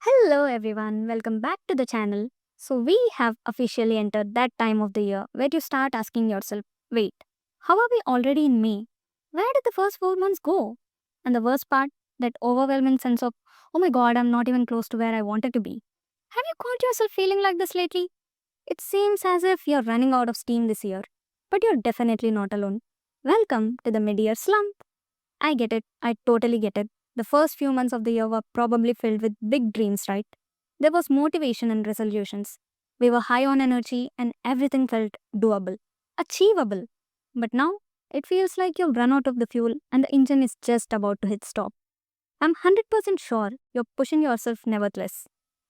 Hello everyone, welcome back to the channel. So, we have officially entered that time of the year where you start asking yourself, wait, how are we already in May? Where did the first 4 months go? And the worst part, that overwhelming sense of, oh my god, I'm not even close to where I wanted to be. Have you caught yourself feeling like this lately? It seems as if you're running out of steam this year, but you're definitely not alone. Welcome to the mid year slump. I get it. I totally get it. The first few months of the year were probably filled with big dreams, right? There was motivation and resolutions. We were high on energy and everything felt doable, achievable. But now, it feels like you've run out of the fuel and the engine is just about to hit stop. I'm 100% sure you're pushing yourself nevertheless.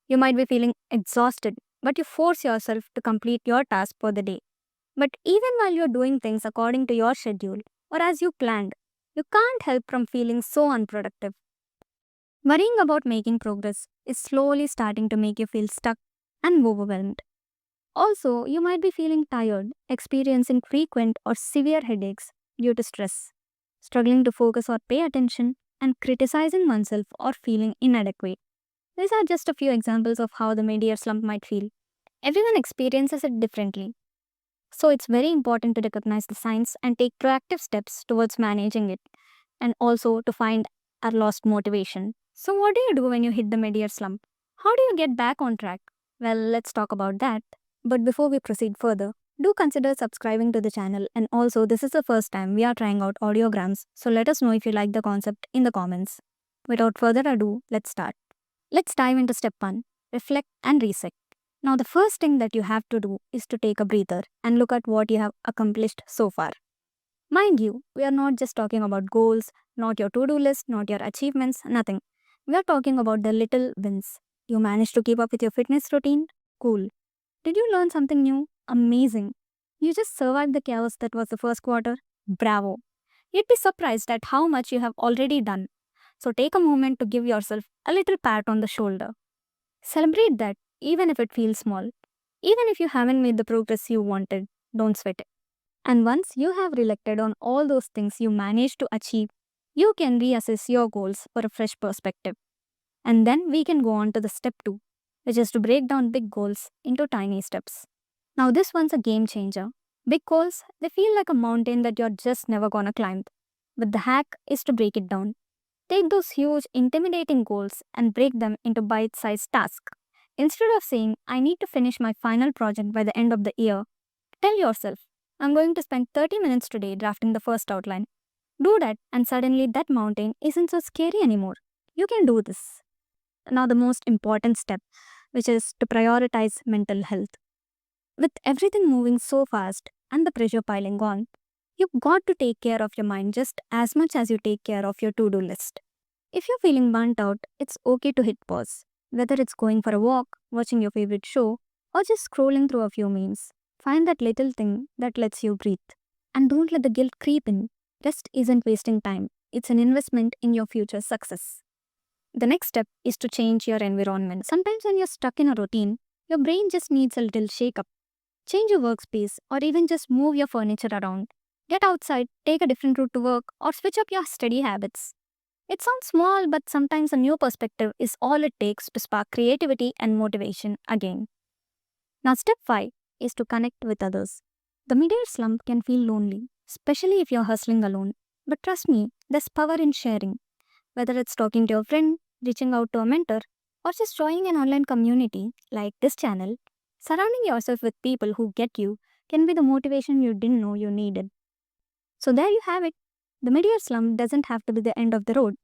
You might be feeling exhausted, but you force yourself to complete your task for the day. But even while you're doing things according to your schedule or as you planned, you can't help from feeling so unproductive. Worrying about making progress is slowly starting to make you feel stuck and overwhelmed. Also, you might be feeling tired, experiencing frequent or severe headaches due to stress, struggling to focus or pay attention, and criticizing oneself or feeling inadequate. These are just a few examples of how the mid-year slump might feel. Everyone experiences it differently, so it's very important to recognize the signs and take proactive steps towards managing it and also to find our lost motivation. So, what do you do when you hit the mid year slump? How do you get back on track? Well, let's talk about that. But before we proceed further, do consider subscribing to the channel, and also, this is the first time we are trying out audiograms, so let us know if you like the concept in the comments. Without further ado, let's start. Let's dive into step 1, reflect and reset. Now, the first thing that you have to do is to take a breather and look at what you have accomplished so far. Mind you, we are not just talking about goals, not your to do list, not your achievements, nothing. We are talking about the little wins. You managed to keep up with your fitness routine? Cool. Did you learn something new? Amazing. You just survived the chaos that was the first quarter? Bravo. You'd be surprised at how much you have already done. So take a moment to give yourself a little pat on the shoulder. Celebrate that, even if it feels small. Even if you haven't made the progress you wanted, don't sweat it. And once you have reflected on all those things you managed to achieve, you can reassess your goals for a fresh perspective. And then we can go on to the step 2, which is to break down big goals into tiny steps. Now, this one's a game changer. Big goals, they feel like a mountain that you're just never gonna climb. But the hack is to break it down. Take those huge, intimidating goals and break them into bite sized tasks. Instead of saying, I need to finish my final project by the end of the year, tell yourself, I'm going to spend 30 minutes today drafting the first outline. Do that, and suddenly that mountain isn't so scary anymore. You can do this. Now, the most important step, which is to prioritize mental health. With everything moving so fast and the pressure piling on, you've got to take care of your mind just as much as you take care of your to do list. If you're feeling burnt out, it's okay to hit pause. Whether it's going for a walk, watching your favorite show, or just scrolling through a few memes, find that little thing that lets you breathe. And don't let the guilt creep in. Rest isn't wasting time, it's an investment in your future success. The next step is to change your environment. Sometimes when you're stuck in a routine, your brain just needs a little shake up. Change your workspace or even just move your furniture around. Get outside, take a different route to work, or switch up your study habits. It sounds small, but sometimes a new perspective is all it takes to spark creativity and motivation again. Now, step 5 is to connect with others. The mid-year slump can feel lonely, especially if you're hustling alone. But trust me, there's power in sharing. Whether it's talking to a friend, reaching out to a mentor, or just joining an online community like this channel, surrounding yourself with people who get you can be the motivation you didn't know you needed. So there you have it. The mid-year slump doesn't have to be the end of the road.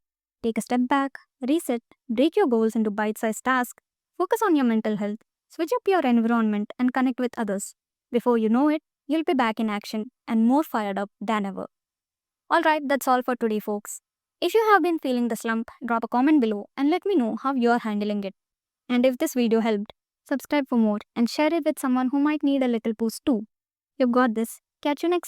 Take a step back, reset, break your goals into bite-sized tasks, focus on your mental health, switch up your environment, and connect with others. Before you know it, you'll be back in action and more fired up than ever. Alright, that's all for today, folks. If you have been feeling the slump, drop a comment below and let me know how you're handling it. And if this video helped, subscribe for more and share it with someone who might need a little boost too. You've got this. Catch you next